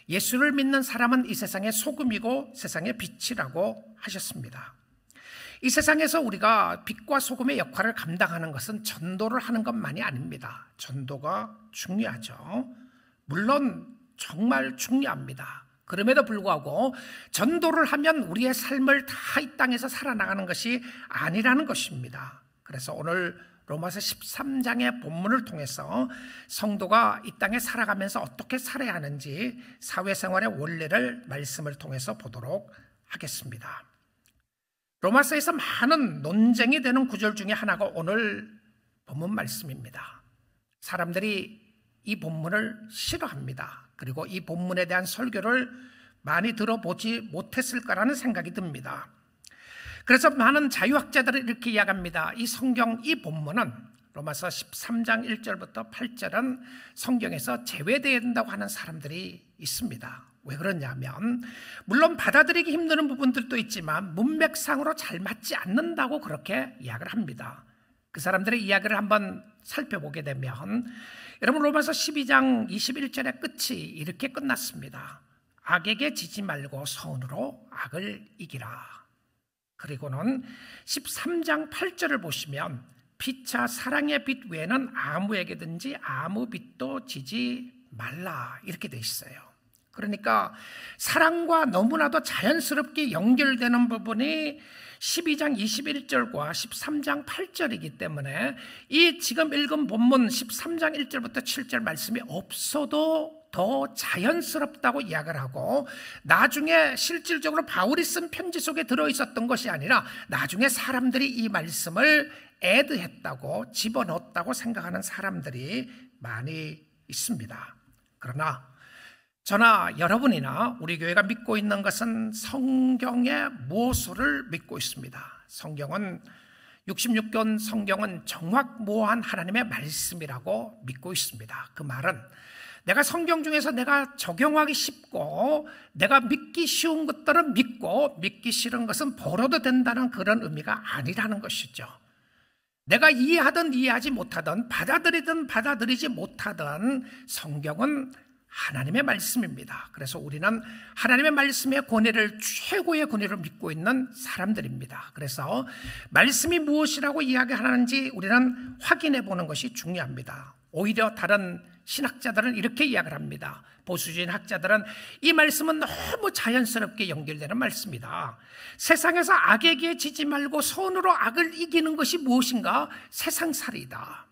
예수를 믿는 사람은 이 세상의 소금이고 세상의 빛이라고 하셨습니다. 이 세상에서 우리가 빛과 소금의 역할을 감당하는 것은 전도를 하는 것만이 아닙니다. 전도가 중요하죠. 물론 정말 중요합니다. 그럼에도 불구하고 전도를 하면 우리의 삶을 다 이 땅에서 살아나가는 것이 아니라는 것입니다. 그래서 오늘 로마서 13장의 본문을 통해서 성도가 이 땅에 살아가면서 어떻게 살아야 하는지 사회생활의 원리를 말씀을 통해서 보도록 하겠습니다. 로마서에서 많은 논쟁이 되는 구절 중에 하나가 오늘 본문 말씀입니다. 사람들이 이 본문을 싫어합니다. 그리고 이 본문에 대한 설교를 많이 들어보지 못했을 거라는 생각이 듭니다. 그래서 많은 자유학자들은 이렇게 이야기합니다. 이 성경, 이 본문은 로마서 13장 1절부터 8절은 성경에서 제외되어야 된다고 하는 사람들이 있습니다. 왜 그러냐면 물론 받아들이기 힘든 부분들도 있지만 문맥상으로 잘 맞지 않는다고 그렇게 이야기를 합니다. 그 사람들의 이야기를 한번 살펴보게 되면 여러분 로마서 12장 21절의 끝이 이렇게 끝났습니다. 악에게 지지 말고 선으로 악을 이기라. 그리고는 13장 8절을 보시면 피차 사랑의 빛 외에는 아무에게든지 아무 빛도 지지 말라 이렇게 돼 있어요. 그러니까 사랑과 너무나도 자연스럽게 연결되는 부분이 12장 21절과 13장 8절이기 때문에 이 지금 읽은 본문 13장 1절부터 7절 말씀이 없어도 더 자연스럽다고 이야기를 하고 나중에 실질적으로 바울이 쓴 편지 속에 들어있었던 것이 아니라 나중에 사람들이 이 말씀을 애드했다고 집어넣었다고 생각하는 사람들이 많이 있습니다. 그러나 저나 여러분이나 우리 교회가 믿고 있는 것은 성경의 모소를 믿고 있습니다. 성경은 66권 성경은 정확무오한 하나님의 말씀이라고 믿고 있습니다. 그 말은 내가 성경 중에서 내가 적용하기 쉽고 내가 믿기 쉬운 것들은 믿고 믿기 싫은 것은 버려도 된다는 그런 의미가 아니라는 것이죠. 내가 이해하든 이해하지 못하든 받아들이든 받아들이지 못하든 성경은 하나님의 말씀입니다. 그래서 우리는 하나님의 말씀의 권위를 최고의 권위로 믿고 있는 사람들입니다. 그래서 말씀이 무엇이라고 이야기하는지 우리는 확인해 보는 것이 중요합니다. 오히려 다른 신학자들은 이렇게 이야기를 합니다. 보수주의 학자들은 이 말씀은 너무 자연스럽게 연결되는 말씀이다. 세상에서 악에게 지지 말고 선으로 악을 이기는 것이 무엇인가? 세상살이다.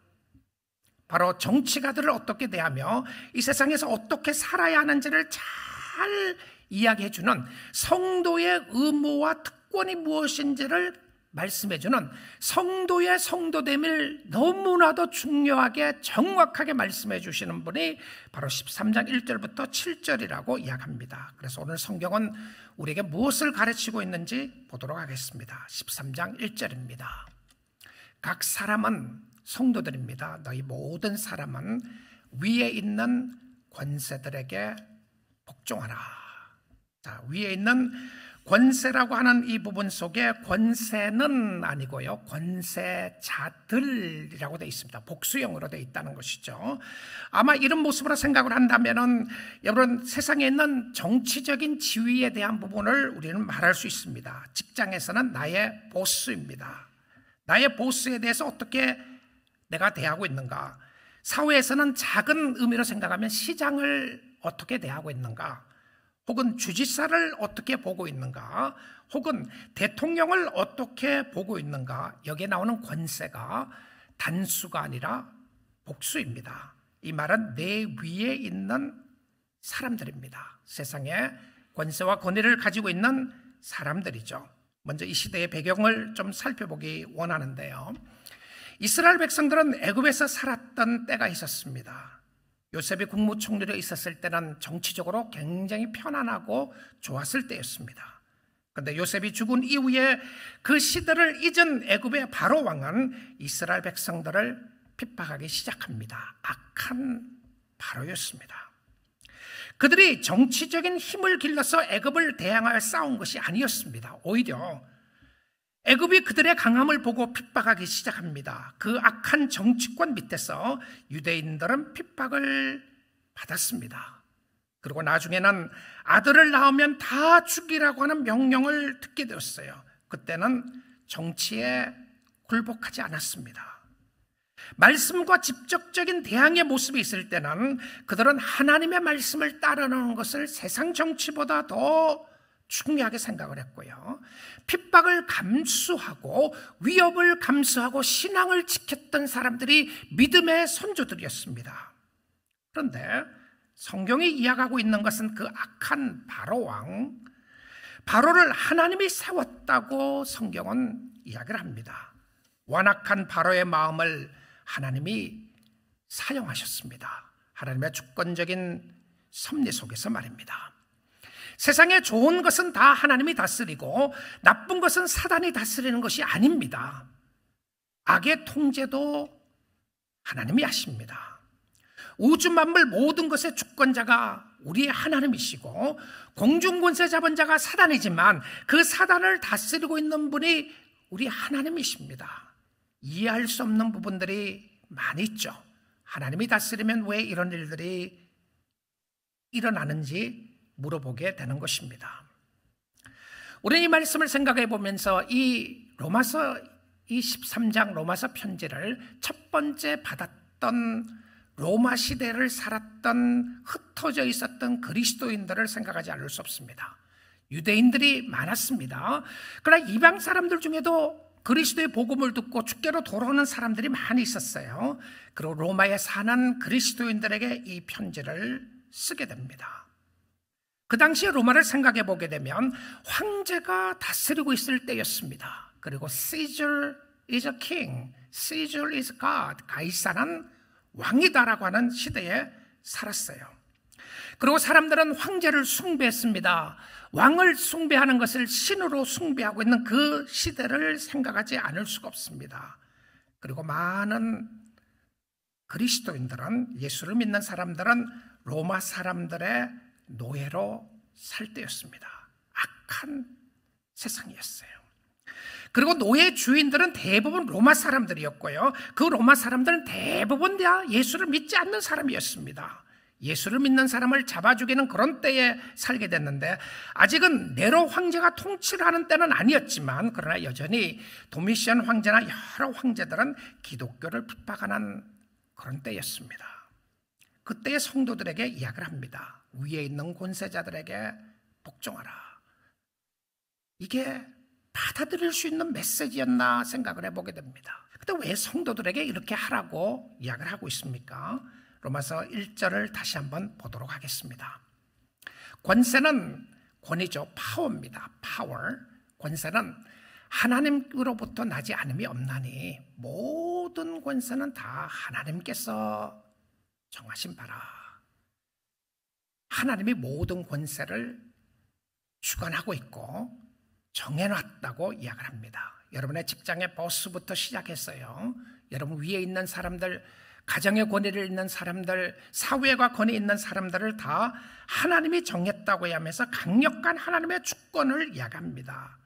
바로 정치가들을 어떻게 대하며 이 세상에서 어떻게 살아야 하는지를 잘 이야기해주는 성도의 의무와 특권이 무엇인지를 말씀해주는 성도의 성도됨을 너무나도 중요하게 정확하게 말씀해 주시는 분이 바로 13장 1절부터 7절이라고 이야기합니다. 그래서 오늘 성경은 우리에게 무엇을 가르치고 있는지 보도록 하겠습니다. 13장 1절입니다. 각 사람은 성도들입니다. 너희 모든 사람은 위에 있는 권세들에게 복종하라. 자, 위에 있는 권세라고 하는 이 부분 속에 권세는 아니고요, 권세자들이라고 되어 있습니다. 복수형으로 되어 있다는 것이죠. 아마 이런 모습으로 생각을 한다면은 여러분 세상에 있는 정치적인 지위에 대한 부분을 우리는 말할 수 있습니다. 직장에서는 나의 보스입니다. 나의 보스에 대해서 어떻게 내가 대하고 있는가? 사회에서는 작은 의미로 생각하면 시장을 어떻게 대하고 있는가? 혹은 주지사를 어떻게 보고 있는가? 혹은 대통령을 어떻게 보고 있는가? 여기에 나오는 권세가 단수가 아니라 복수입니다. 이 말은 내 위에 있는 사람들입니다. 세상에 권세와 권위를 가지고 있는 사람들이죠. 먼저 이 시대의 배경을 좀 살펴보기 원하는데요. 이스라엘 백성들은 애굽에서 살았던 때가 있었습니다. 요셉이 국무총리로 있었을 때는 정치적으로 굉장히 편안하고 좋았을 때였습니다. 그런데 요셉이 죽은 이후에 그 시대를 잊은 애굽의 바로 왕은 이스라엘 백성들을 핍박하기 시작합니다. 악한 바로였습니다. 그들이 정치적인 힘을 길러서 애굽을 대항하여 싸운 것이 아니었습니다. 오히려 애굽이 그들의 강함을 보고 핍박하기 시작합니다. 그 악한 정치권 밑에서 유대인들은 핍박을 받았습니다. 그리고 나중에는 아들을 낳으면 다 죽이라고 하는 명령을 듣게 되었어요. 그때는 정치에 굴복하지 않았습니다. 말씀과 직접적인 대항의 모습이 있을 때는 그들은 하나님의 말씀을 따르는 것을 세상 정치보다 더 중요하게 생각을 했고요. 핍박을 감수하고 위협을 감수하고 신앙을 지켰던 사람들이 믿음의 선조들이었습니다. 그런데 성경이 이야기하고 있는 것은 그 악한 바로 왕, 바로를 하나님이 세웠다고 성경은 이야기를 합니다. 완악한 바로의 마음을 하나님이 사용하셨습니다. 하나님의 주권적인 섭리 속에서 말입니다. 세상에 좋은 것은 다 하나님이 다스리고 나쁜 것은 사단이 다스리는 것이 아닙니다. 악의 통제도 하나님이 하십니다. 우주 만물 모든 것의 주권자가 우리의 하나님이시고 공중권세 잡은 자가 사단이지만 그 사단을 다스리고 있는 분이 우리 하나님이십니다. 이해할 수 없는 부분들이 많이 있죠. 하나님이 다스리면 왜 이런 일들이 일어나는지 물어보게 되는 것입니다. 우리는 이 말씀을 생각해 보면서 이 로마서 이 13장 로마서 편지를 첫 번째 받았던 로마 시대를 살았던 흩어져 있었던 그리스도인들을 생각하지 않을 수 없습니다. 유대인들이 많았습니다. 그러나 이방 사람들 중에도 그리스도의 복음을 듣고 주께로 돌아오는 사람들이 많이 있었어요. 그리고 로마에 사는 그리스도인들에게 이 편지를 쓰게 됩니다. 그 당시에 로마를 생각해 보게 되면 황제가 다스리고 있을 때였습니다. 그리고 Caesar is a king, Caesar is God, 가이사는 왕이다라고 하는 시대에 살았어요. 그리고 사람들은 황제를 숭배했습니다. 왕을 숭배하는 것을 신으로 숭배하고 있는 그 시대를 생각하지 않을 수가 없습니다. 그리고 많은 그리스도인들은, 예수를 믿는 사람들은 로마 사람들의 노예로 살 때였습니다. 악한 세상이었어요. 그리고 노예 주인들은 대부분 로마 사람들이었고요. 그 로마 사람들은 대부분 다 예수를 믿지 않는 사람이었습니다. 예수를 믿는 사람을 잡아 죽이는 그런 때에 살게 됐는데, 아직은 네로 황제가 통치를 하는 때는 아니었지만, 그러나 여전히 도미시안 황제나 여러 황제들은 기독교를 핍박하는 그런 때였습니다. 그때의 성도들에게 이야기를 합니다. 위에 있는 권세자들에게 복종하라. 이게 받아들일 수 있는 메시지였나 생각을 해보게 됩니다. 근데 왜 성도들에게 이렇게 하라고 이야기를 하고 있습니까? 로마서 1절을 다시 한번 보도록 하겠습니다. 권세는 권위죠. 파워입니다. 파워. 권세는 하나님으로부터 나지 않음이 없나니 모든 권세는 다 하나님께서 정하신 바라. 하나님이 모든 권세를 주관하고 있고 정해놨다고 이야기를 합니다. 여러분의 직장의 보스부터 시작했어요. 여러분 위에 있는 사람들, 가정의 권위를 있는 사람들, 사회가 권위 있는 사람들을 다 하나님이 정했다고 하면서 강력한 하나님의 주권을 이야기합니다.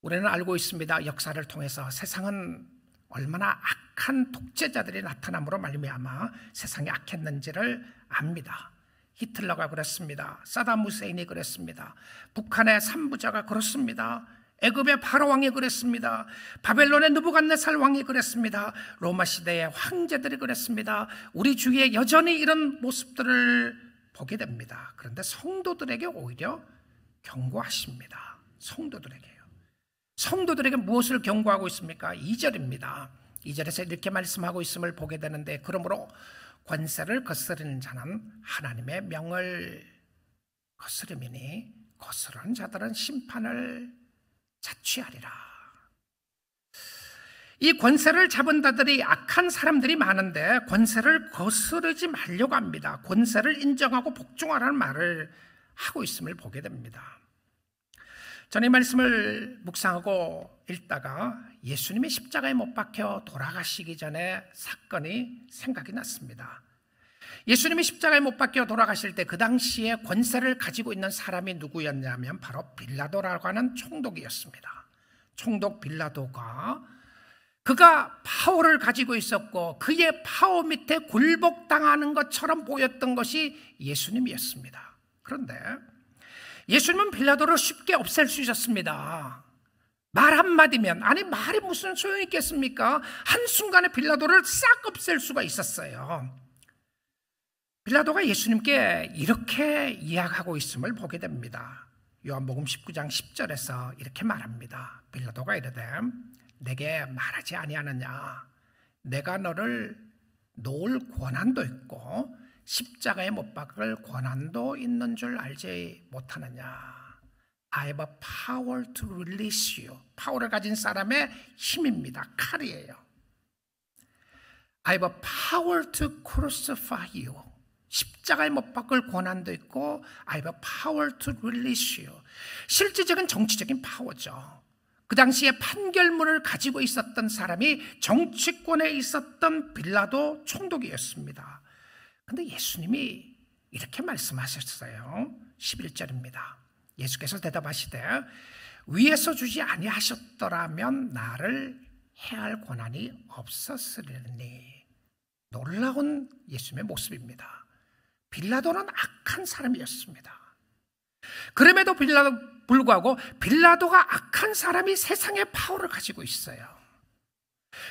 우리는 알고 있습니다. 역사를 통해서 세상은 얼마나 악한 독재자들이 나타남으로 말미암아 세상이 악했는지를 압니다. 히틀러가 그랬습니다. 사담 후세인이 그랬습니다. 북한의 산부자가 그렇습니다. 애굽의 바로 왕이 그랬습니다. 바벨론의 느부갓네살 왕이 그랬습니다. 로마 시대의 황제들이 그랬습니다. 우리 주위에 여전히 이런 모습들을 보게 됩니다. 그런데 성도들에게 오히려 경고하십니다. 성도들에게 무엇을 경고하고 있습니까? 2절입니다. 2절에서 이렇게 말씀하고 있음을 보게 되는데, 그러므로 권세를 거스르는 자는 하나님의 명을 거스름이니 거스르는 자들은 심판을 자취하리라. 이 권세를 잡은 자들이 악한 사람들이 많은데 권세를 거스르지 말려고 합니다. 권세를 인정하고 복종하라는 말을 하고 있음을 보게 됩니다. 저는 이 말씀을 묵상하고 읽다가 예수님이 십자가에 못 박혀 돌아가시기 전에 사건이 생각이 났습니다. 예수님이 십자가에 못 박혀 돌아가실 때 그 당시에 권세를 가지고 있는 사람이 누구였냐면 바로 빌라도라고 하는 총독이었습니다. 총독 빌라도가 그가 파워를 가지고 있었고 그의 파워 밑에 굴복당하는 것처럼 보였던 것이 예수님이었습니다. 그런데 예수님은 빌라도를 쉽게 없앨 수 있었습니다. 말 한마디면, 아니 말이 무슨 소용이 있겠습니까? 한순간에 빌라도를 싹 없앨 수가 있었어요. 빌라도가 예수님께 이렇게 이야기하고 있음을 보게 됩니다. 요한복음 19장 10절에서 이렇게 말합니다. 빌라도가 이르되 내게 말하지 아니하느냐? 내가 너를 놓을 권한도 있고 십자가에 못 박을 권한도 있는 줄 알지 못하느냐? I have a power to release you. 파워를 가진 사람의 힘입니다. 칼이에요. I have a power to crucify you. 십자가에 못 박을 권한도 있고 I have a power to release you. 실질적인 정치적인 파워죠. 그 당시에 판결문을 가지고 있었던 사람이 정치권에 있었던 빌라도 총독이었습니다. 그런데 예수님이 이렇게 말씀하셨어요. 11절입니다. 예수께서 대답하시되 위에서 주지 아니하셨더라면 나를 해할 권한이 없었으리니. 놀라운 예수님의 모습입니다. 빌라도는 악한 사람이었습니다. 그럼에도 불구하고 빌라도가 악한 사람이 세상의 파워를 가지고 있어요.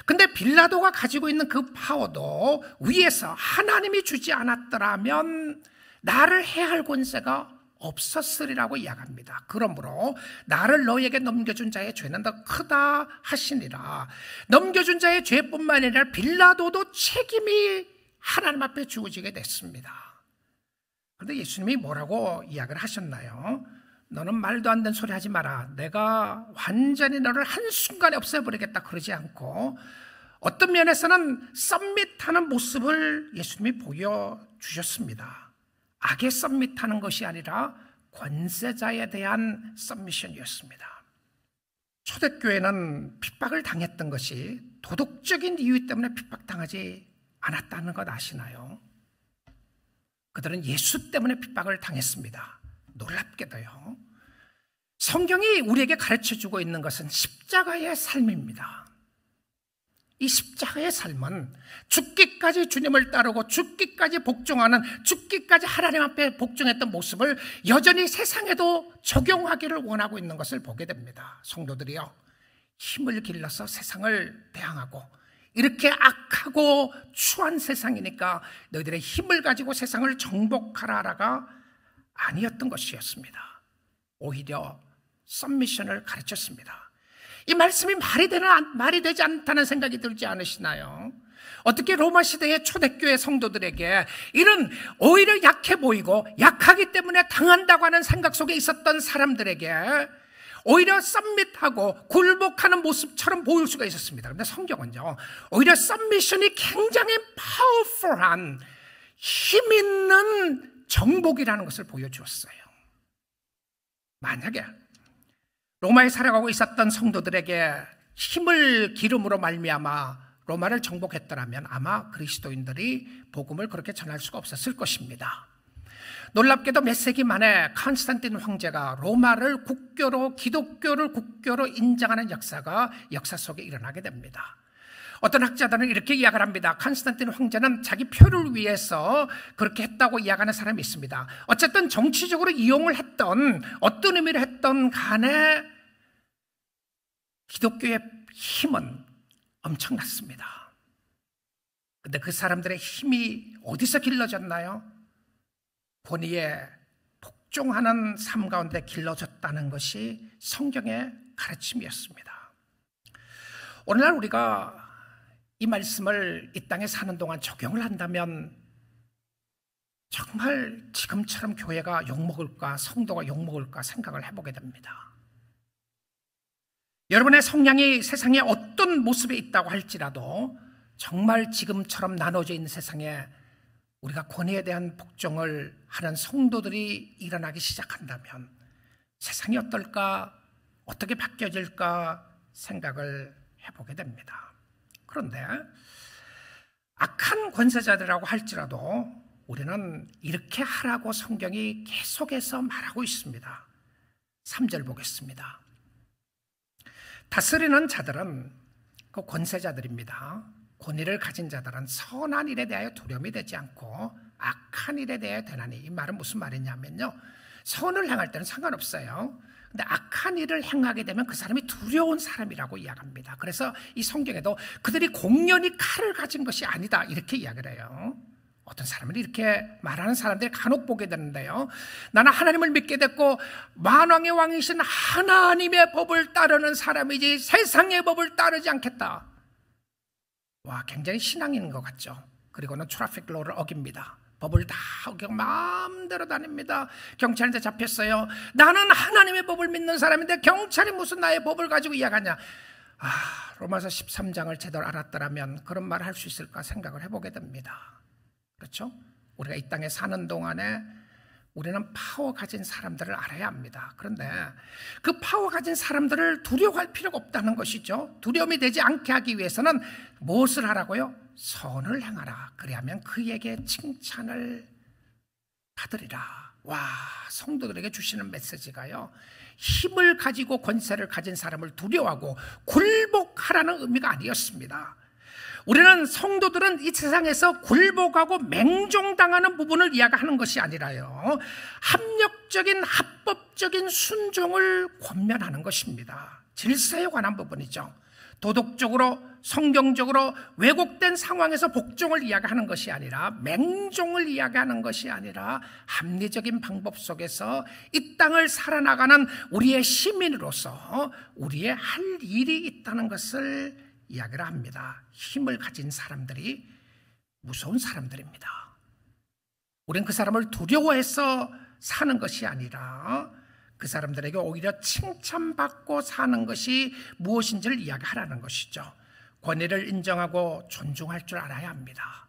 근데 빌라도가 가지고 있는 그 파워도 위에서 하나님이 주지 않았더라면 나를 해할 권세가 없었으리라고 이야기합니다. 그러므로 나를 너에게 넘겨준 자의 죄는 더 크다 하시니라. 넘겨준 자의 죄뿐만 아니라 빌라도도 책임이 하나님 앞에 주어지게 됐습니다. 그런데 예수님이 뭐라고 이야기를 하셨나요? 너는 말도 안 되는 소리 하지 마라. 내가 완전히 너를 한순간에 없애버리겠다 그러지 않고 어떤 면에서는 썸밋하는 모습을 예수님이 보여주셨습니다. 악에 썸밋하는 것이 아니라 권세자에 대한 썸미션이었습니다. 초대교회는 핍박을 당했던 것이 도덕적인 이유 때문에 핍박당하지 않았다는 것 아시나요? 그들은 예수 때문에 핍박을 당했습니다. 놀랍게도요. 성경이 우리에게 가르쳐주고 있는 것은 십자가의 삶입니다. 이 십자가의 삶은 죽기까지 주님을 따르고 죽기까지 복종하는, 죽기까지 하나님 앞에 복종했던 모습을 여전히 세상에도 적용하기를 원하고 있는 것을 보게 됩니다. 성도들이요, 힘을 길러서 세상을 대항하고 이렇게 악하고 추한 세상이니까 너희들의 힘을 가지고 세상을 정복하라가 아니었던 것이었습니다. 오히려 썸미션을 가르쳤습니다. 이 말씀이 말이 되지 않다는 생각이 들지 않으시나요? 어떻게 로마 시대의 초대교회 성도들에게 이런 오히려 약해 보이고 약하기 때문에 당한다고 하는 생각 속에 있었던 사람들에게 오히려 썸밋하고 굴복하는 모습처럼 보일 수가 있었습니다. 그런데 성경은요, 오히려 썸미션이 굉장히 파워풀한 힘 있는 정복이라는 것을 보여주었어요. 만약에 로마에 살아가고 있었던 성도들에게 힘을 기름으로 말미암아 로마를 정복했더라면 아마 그리스도인들이 복음을 그렇게 전할 수가 없었을 것입니다. 놀랍게도 몇 세기 만에 콘스탄틴 황제가 로마를 국교로, 기독교를 국교로 인정하는 역사가 역사 속에 일어나게 됩니다. 어떤 학자들은 이렇게 이야기를 합니다. 콘스탄틴 황제는 자기 표를 위해서 그렇게 했다고 이야기하는 사람이 있습니다. 어쨌든 정치적으로 이용을 했던, 어떤 의미로 했던 간에 기독교의 힘은 엄청났습니다. 그런데 그 사람들의 힘이 어디서 길러졌나요? 권위에 복종하는 삶 가운데 길러졌다는 것이 성경의 가르침이었습니다. 오늘날 우리가 이 말씀을 이 땅에 사는 동안 적용을 한다면 정말 지금처럼 교회가 욕먹을까, 성도가 욕먹을까 생각을 해보게 됩니다. 여러분의 성향이 세상에 어떤 모습에 있다고 할지라도 정말 지금처럼 나눠져 있는 세상에 우리가 권위에 대한 복종을 하는 성도들이 일어나기 시작한다면 세상이 어떨까, 어떻게 바뀌어질까 생각을 해보게 됩니다. 그런데 악한 권세자들이라고 할지라도 우리는 이렇게 하라고 성경이 계속해서 말하고 있습니다. 3절 보겠습니다. 다스리는 자들은 그 권세자들입니다. 권위를 가진 자들은 선한 일에 대하여 두려움이 되지 않고 악한 일에 대하여 되나니. 이 말은 무슨 말이냐면요, 선을 행할 때는 상관없어요. 근데 악한 일을 행하게 되면 그 사람이 두려운 사람이라고 이야기합니다. 그래서 이 성경에도 그들이 공연히 칼을 가진 것이 아니다 이렇게 이야기를 해요. 어떤 사람은 이렇게 말하는 사람들이 간혹 보게 되는데요, 나는 하나님을 믿게 됐고 만왕의 왕이신 하나님의 법을 따르는 사람이지 세상의 법을 따르지 않겠다. 와, 굉장히 신앙 있는 것 같죠. 그리고는 트래픽 로를 어깁니다. 법을 다 어기고 마음대로 다닙니다. 경찰한테 잡혔어요. 나는 하나님의 법을 믿는 사람인데 경찰이 무슨 나의 법을 가지고 이야기하냐. 로마서 13장을 제대로 알았더라면 그런 말을 할 수 있을까 생각을 해보게 됩니다. 그렇죠? 우리가 이 땅에 사는 동안에 우리는 파워 가진 사람들을 알아야 합니다. 그런데 그 파워 가진 사람들을 두려워할 필요가 없다는 것이죠. 두려움이 되지 않게 하기 위해서는 무엇을 하라고요? 선을 행하라. 그리하면 그에게 칭찬을 받으리라. 와, 성도들에게 주시는 메시지가요, 힘을 가지고 권세를 가진 사람을 두려워하고 굴복하라는 의미가 아니었습니다. 우리는 성도들은 이 세상에서 굴복하고 맹종당하는 부분을 이야기하는 것이 아니라요, 합력적인 합법적인 순종을 권면하는 것입니다. 질서에 관한 부분이죠. 도덕적으로 성경적으로 왜곡된 상황에서 복종을 이야기하는 것이 아니라, 맹종을 이야기하는 것이 아니라 합리적인 방법 속에서 이 땅을 살아나가는 우리의 시민으로서 우리의 할 일이 있다는 것을 이야기를 합니다. 힘을 가진 사람들이 무서운 사람들입니다. 우리는 그 사람을 두려워해서 사는 것이 아니라 그 사람들에게 오히려 칭찬받고 사는 것이 무엇인지를 이야기하라는 것이죠. 권위를 인정하고 존중할 줄 알아야 합니다.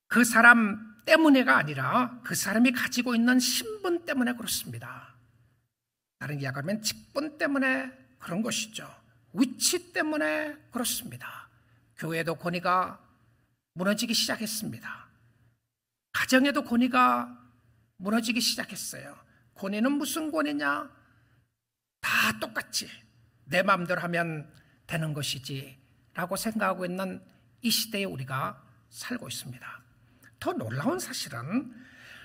그 사람 때문에가 아니라 그 사람이 가지고 있는 신분 때문에 그렇습니다. 다른 이야기하면 직분 때문에 그런 것이죠. 위치 때문에 그렇습니다. 교회도 권위가 무너지기 시작했습니다. 가정에도 권위가 무너지기 시작했어요. 권위는 무슨 권위냐? 다 똑같지, 내 마음대로 하면 되는 것이지 라고 생각하고 있는 이 시대에 우리가 살고 있습니다. 더 놀라운 사실은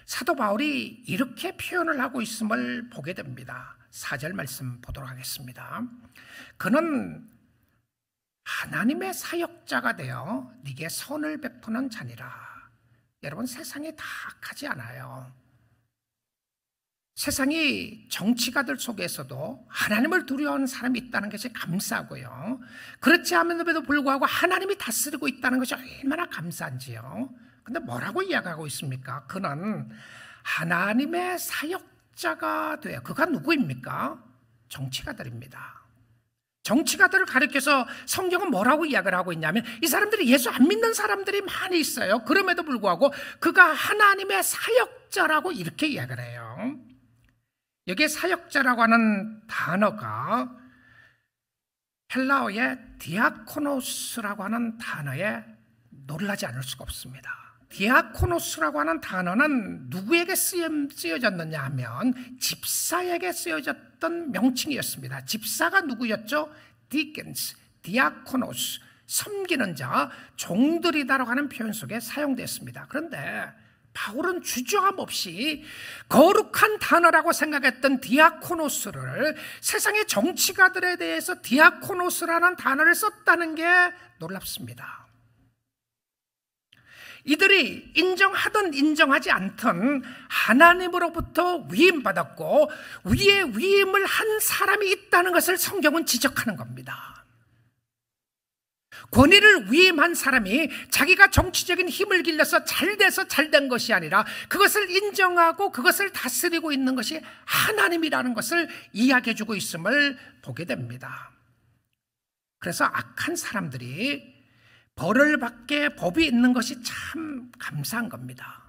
사도 바울이 이렇게 표현을 하고 있음을 보게 됩니다. 4절 말씀 보도록 하겠습니다. 그는 하나님의 사역자가 되어 네게 선을 베푸는 자니라. 여러분, 세상이 다 악하지 않아요. 세상이 정치가들 속에서도 하나님을 두려워하는 사람이 있다는 것이 감사하고요, 그렇지 않음에도 불구하고 하나님이 다스리고 있다는 것이 얼마나 감사한지요. 근데 뭐라고 이야기하고 있습니까? 그는 하나님의 사역자가 돼요. 그가 누구입니까? 정치가들입니다. 정치가들을 가리켜서 성경은 뭐라고 이야기를 하고 있냐면, 이 사람들이 예수 안 믿는 사람들이 많이 있어요. 그럼에도 불구하고 그가 하나님의 사역자라고 이렇게 이야기를 해요. 여기에 사역자라고 하는 단어가 헬라어의 디아코노스라고 하는 단어에 놀라지 않을 수가 없습니다. 디아코노스라고 하는 단어는 누구에게 쓰여졌느냐 하면 집사에게 쓰여졌던 명칭이었습니다. 집사가 누구였죠? 디켄스, 디아코노스, 섬기는 자, 종들이다라고 하는 표현 속에 사용됐습니다. 그런데 바울은 주저함 없이 거룩한 단어라고 생각했던 디아코노스를 세상의 정치가들에 대해서 디아코노스라는 단어를 썼다는 게 놀랍습니다. 이들이 인정하든 인정하지 않든 하나님으로부터 위임받았고 위에 위임을 한 사람이 있다는 것을 성경은 지적하는 겁니다. 권위를 위임한 사람이 자기가 정치적인 힘을 길러서 잘돼서 잘된 것이 아니라 그것을 인정하고 그것을 다스리고 있는 것이 하나님이라는 것을 이야기해주고 있음을 보게 됩니다. 그래서 악한 사람들이 벌을 받게 법이 있는 것이 참 감사한 겁니다.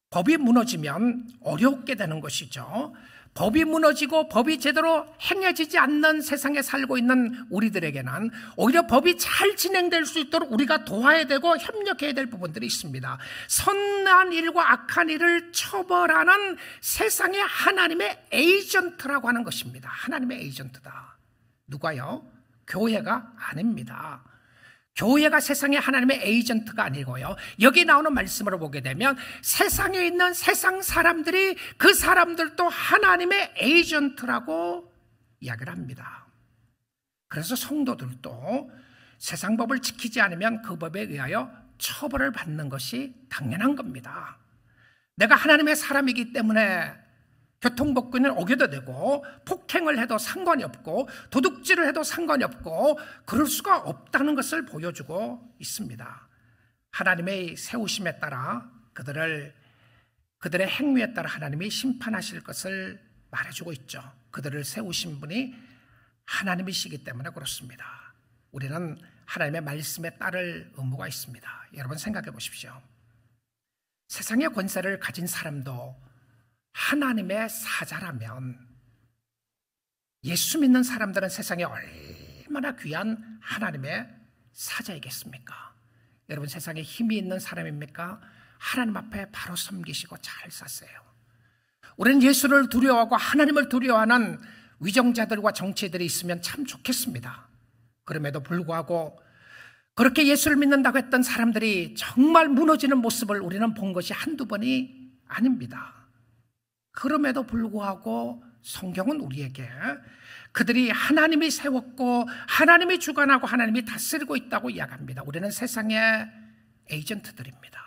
법이 무너지면 어렵게 되는 것이죠. 법이 무너지고 법이 제대로 행해지지 않는 세상에 살고 있는 우리들에게는 오히려 법이 잘 진행될 수 있도록 우리가 도와야 되고 협력해야 될 부분들이 있습니다. 선한 일과 악한 일을 처벌하는 세상의 하나님의 에이전트라고 하는 것입니다. 하나님의 에이전트다. 누가요? 교회가 아닙니다. 교회가 세상의 하나님의 에이전트가 아니고요. 여기 나오는 말씀으로 보게 되면 세상에 있는 세상 사람들이 그 사람들도 하나님의 에이전트라고 이야기를 합니다. 그래서 성도들도 세상 법을 지키지 않으면 그 법에 의하여 처벌을 받는 것이 당연한 겁니다. 내가 하나님의 사람이기 때문에 교통법규는 어겨도 되고 폭행을 해도 상관이 없고 도둑질을 해도 상관이 없고 그럴 수가 없다는 것을 보여주고 있습니다. 하나님의 세우심에 따라 그들의 행위에 따라 하나님이 심판하실 것을 말해주고 있죠. 그들을 세우신 분이 하나님이시기 때문에 그렇습니다. 우리는 하나님의 말씀에 따를 의무가 있습니다. 여러분 생각해 보십시오. 세상의 권세를 가진 사람도 하나님의 사자라면 예수 믿는 사람들은 세상에 얼마나 귀한 하나님의 사자이겠습니까? 여러분 세상에 힘이 있는 사람입니까? 하나님 앞에 바로 섬기시고 잘 사세요. 우리는 예수를 두려워하고 하나님을 두려워하는 위정자들과 정치인들이 있으면 참 좋겠습니다. 그럼에도 불구하고 그렇게 예수를 믿는다고 했던 사람들이 정말 무너지는 모습을 우리는 본 것이 한두 번이 아닙니다. 그럼에도 불구하고 성경은 우리에게 그들이 하나님이 세웠고 하나님이 주관하고 하나님이 다스리고 있다고 이야기합니다. 우리는 세상의 에이전트들입니다.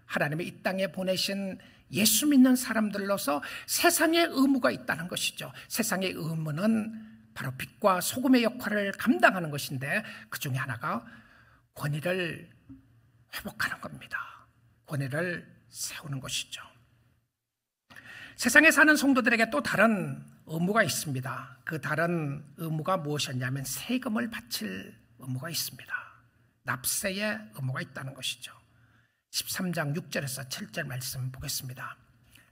하나님이 이 땅에 보내신 예수 믿는 사람들로서 세상의 의무가 있다는 것이죠. 세상의 의무는 바로 빛과 소금의 역할을 감당하는 것인데 그 중에 하나가 권위를 회복하는 겁니다. 권위를 세우는 것이죠. 세상에 사는 성도들에게 또 다른 의무가 있습니다. 그 다른 의무가 무엇이었냐면 세금을 바칠 의무가 있습니다. 납세의 의무가 있다는 것이죠. 13장 6절에서 7절 말씀 보겠습니다.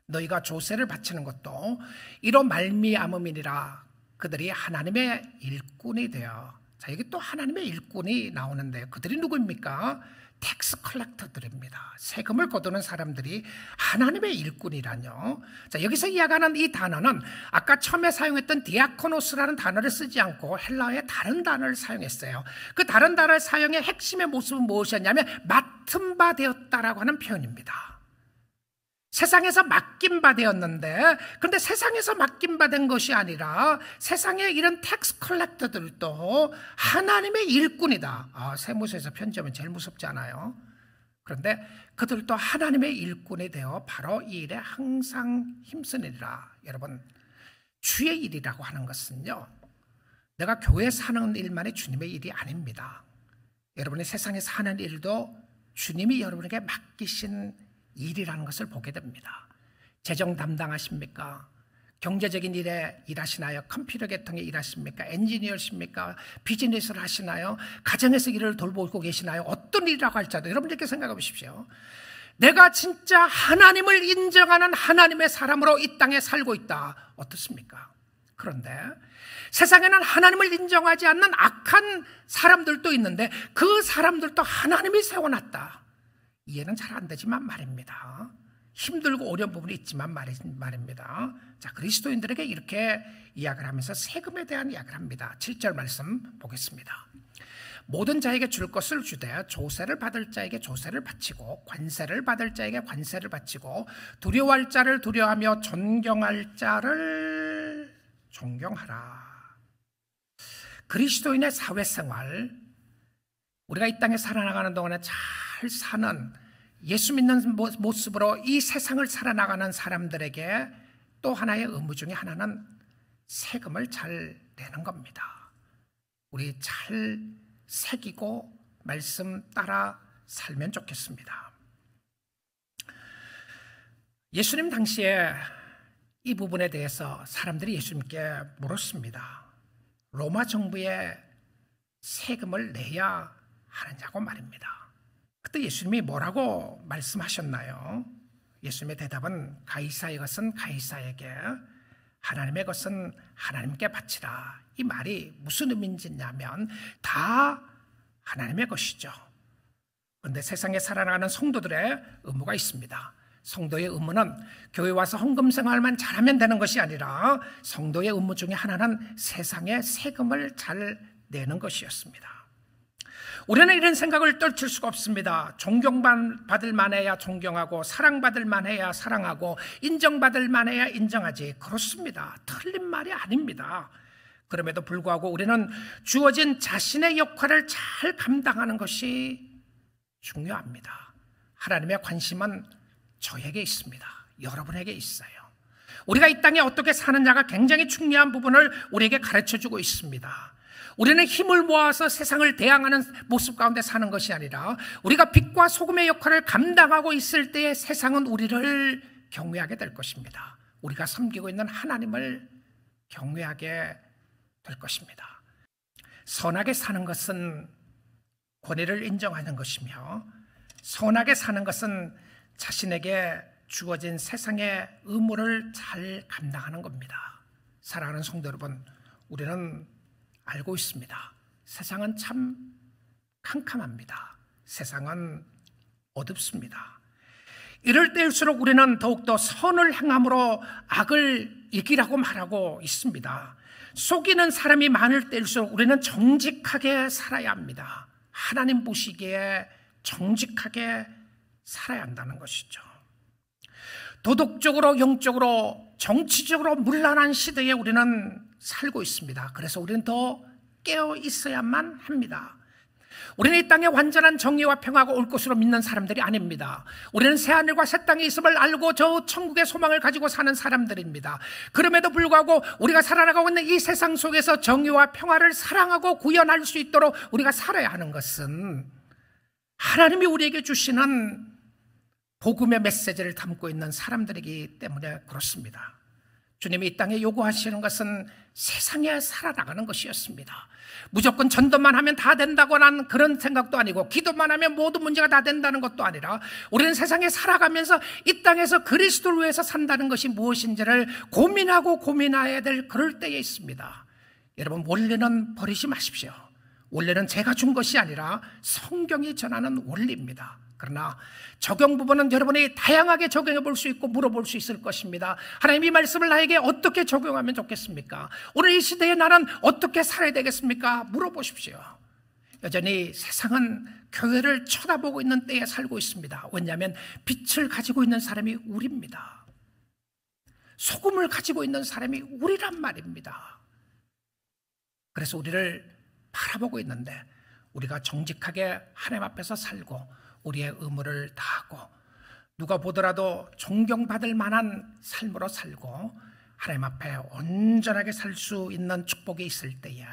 너희가 조세를 바치는 것도 이로 말미암음이니라. 그들이 하나님의 일꾼이 되어. 자, 여기 또 하나님의 일꾼이 나오는데 그들이 누구입니까? 텍스 컬렉터들입니다. 세금을 거두는 사람들이 하나님의 일꾼이라뇨. 자, 여기서 이야기하는 이 단어는 아까 처음에 사용했던 디아코노스라는 단어를 쓰지 않고 헬라어의 다른 단어를 사용했어요. 그 다른 단어를 사용의 핵심의 모습은 무엇이었냐면 맡은 바 되었다라고 하는 표현입니다. 세상에서 맡긴 바 되었는데, 그런데 세상에서 맡긴 바 된 것이 아니라 세상에 이런 텍스 컬렉터들도 하나님의 일꾼이다. 세무서에서 편지하면 제일 무섭지 않아요? 그런데 그들도 하나님의 일꾼이 되어 바로 이 일에 항상 힘쓰니라. 여러분, 주의 일이라고 하는 것은요, 내가 교회 사는 일만이 주님의 일이 아닙니다. 여러분이 세상에서 하는 일도 주님이 여러분에게 맡기신 일이라는 것을 보게 됩니다. 재정 담당하십니까? 경제적인 일에 일하시나요? 컴퓨터 계통에 일하십니까? 엔지니어십니까? 비즈니스를 하시나요? 가정에서 일을 돌보고 계시나요? 어떤 일이라고 할지라도 여러분 이렇게 생각해 보십시오. 내가 진짜 하나님을 인정하는 하나님의 사람으로 이 땅에 살고 있다. 어떻습니까? 그런데 세상에는 하나님을 인정하지 않는 악한 사람들도 있는데 그 사람들도 하나님이 세워놨다. 이해는 잘 안 되지만 말입니다. 힘들고 어려운 부분이 있지만 말입니다. 자, 그리스도인들에게 이렇게 이야기를 하면서 세금에 대한 이야기를 합니다. 7절 말씀 보겠습니다. 모든 자에게 줄 것을 주되 조세를 받을 자에게 조세를 바치고 관세를 받을 자에게 관세를 바치고 두려워할 자를 두려워하며 존경할 자를 존경하라. 그리스도인의 사회생활, 우리가 이 땅에 살아나가는 동안에 잘 사는 예수 믿는 모습으로 이 세상을 살아나가는 사람들에게 또 하나의 의무 중에 하나는 세금을 잘 내는 겁니다. 우리 잘 새기고 말씀 따라 살면 좋겠습니다. 예수님 당시에 이 부분에 대해서 사람들이 예수님께 물었습니다. 로마 정부에 세금을 내야 하느냐고 말입니다. 그때 예수님이 뭐라고 말씀하셨나요? 예수님의 대답은 가이사의 것은 가이사에게, 하나님의 것은 하나님께 바치라. 이 말이 무슨 의미인지냐면 다 하나님의 것이죠. 그런데 세상에 살아나가는 성도들의 의무가 있습니다. 성도의 의무는 교회 와서 헌금 생활만 잘하면 되는 것이 아니라 성도의 의무 중에 하나는 세상에 세금을 잘 내는 것이었습니다. 우리는 이런 생각을 떨칠 수가 없습니다. 존경받을 만해야 존경하고 사랑받을 만해야 사랑하고 인정받을 만해야 인정하지. 그렇습니다. 틀린 말이 아닙니다. 그럼에도 불구하고 우리는 주어진 자신의 역할을 잘 감당하는 것이 중요합니다. 하나님의 관심은 저에게 있습니다. 여러분에게 있어요. 우리가 이 땅에 어떻게 사느냐가 굉장히 중요한 부분을 우리에게 가르쳐주고 있습니다. 우리는 힘을 모아서 세상을 대항하는 모습 가운데 사는 것이 아니라 우리가 빛과 소금의 역할을 감당하고 있을 때에 세상은 우리를 경외하게 될 것입니다. 우리가 섬기고 있는 하나님을 경외하게 될 것입니다. 선하게 사는 것은 권위를 인정하는 것이며, 선하게 사는 것은 자신에게 주어진 세상의 의무를 잘 감당하는 겁니다. 사랑하는 성도 여러분, 우리는 알고 있습니다. 세상은 참 캄캄합니다. 세상은 어둡습니다. 이럴 때일수록 우리는 더욱더 선을 행함으로 악을 이기라고 말하고 있습니다. 속이는 사람이 많을 때일수록 우리는 정직하게 살아야 합니다. 하나님 보시기에 정직하게 살아야 한다는 것이죠. 도덕적으로, 영적으로, 정치적으로 문란한 시대에 우리는 살고 있습니다. 그래서 우리는 더 깨어 있어야만 합니다. 우리는 이 땅에 완전한 정의와 평화가 올 것으로 믿는 사람들이 아닙니다. 우리는 새하늘과 새 땅에 있음을 알고 저 천국의 소망을 가지고 사는 사람들입니다. 그럼에도 불구하고 우리가 살아나가고 있는 이 세상 속에서 정의와 평화를 사랑하고 구현할 수 있도록 우리가 살아야 하는 것은 하나님이 우리에게 주시는 복음의 메시지를 담고 있는 사람들이기 때문에 그렇습니다. 주님이 이 땅에 요구하시는 것은 세상에 살아나가는 것이었습니다. 무조건 전도만 하면 다 된다고 하는 그런 생각도 아니고, 기도만 하면 모든 문제가 다 된다는 것도 아니라, 우리는 세상에 살아가면서 이 땅에서 그리스도를 위해서 산다는 것이 무엇인지를 고민해야 될 그럴 때에 있습니다. 여러분, 원리는 버리지 마십시오. 원리는 제가 준 것이 아니라 성경이 전하는 원리입니다. 그러나 적용 부분은 여러분이 다양하게 적용해 볼 수 있고 물어볼 수 있을 것입니다. 하나님, 이 말씀을 나에게 어떻게 적용하면 좋겠습니까? 오늘 이 시대에 나는 어떻게 살아야 되겠습니까? 물어보십시오. 여전히 세상은 교회를 쳐다보고 있는 때에 살고 있습니다. 왜냐하면 빛을 가지고 있는 사람이 우리입니다. 소금을 가지고 있는 사람이 우리란 말입니다. 그래서 우리를 바라보고 있는데, 우리가 정직하게 하나님 앞에서 살고 우리의 의무를 다하고 누가 보더라도 존경받을 만한 삶으로 살고 하나님 앞에 온전하게 살 수 있는 축복이 있을 때에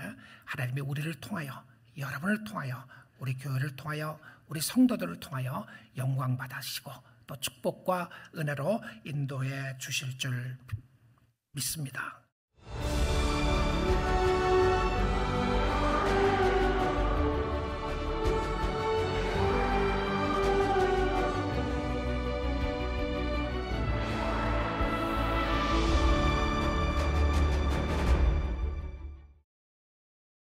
하나님이 우리를 통하여, 여러분을 통하여, 우리 교회를 통하여, 우리 성도들을 통하여 영광 받으시고 또 축복과 은혜로 인도해 주실 줄 믿습니다.